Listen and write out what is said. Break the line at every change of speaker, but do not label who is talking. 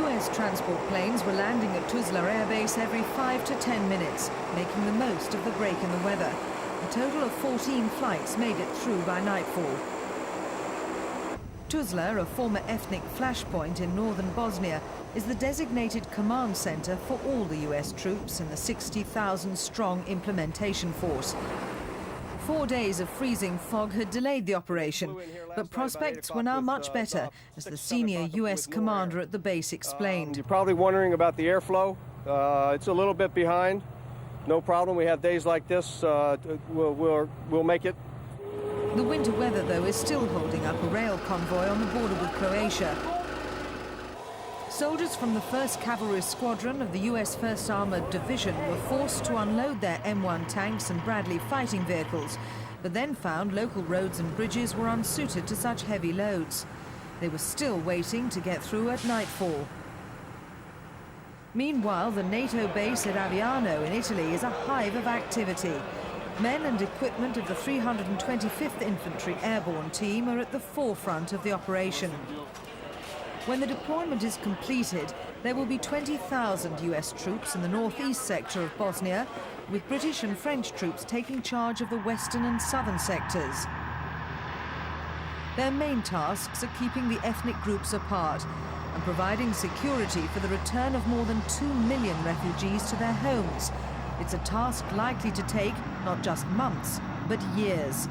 US transport planes were landing at Tuzla airbase every 5 to 10 minutes, making the most of the break in the weather. A total of 14 flights made it through by nightfall. Tuzla, a former ethnic flashpoint in northern Bosnia, is the designated command center for all the US troops and the 60,000-strong implementation force. 4 days of freezing fog had delayed the operation, but prospects were now much better, as the senior US commander at the base explained.
You're probably wondering about the airflow. It's a little bit behind. No problem. We have days like this. We'll make it.
The winter weather, though, is still holding up a rail convoy on the border with Croatia. Soldiers from the 1st Cavalry Squadron of the US 1st Armored Division were forced to unload their M1 tanks and Bradley fighting vehicles, but then found local roads and bridges were unsuited to such heavy loads. They were still waiting to get through at nightfall. Meanwhile, the NATO base at AVIANO in Italy is a hive of activity. Men and equipment of the 325th Infantry Airborne Team are at the forefront of the operation. When the deployment is completed, there will be 20,000 US troops in the northeast sector of Bosnia, with British and French troops taking charge of the western and southern sectors. Their main tasks are keeping the ethnic groups apart and providing security for the return of more than 2 million refugees to their homes. It's a task likely to take not just months, but years.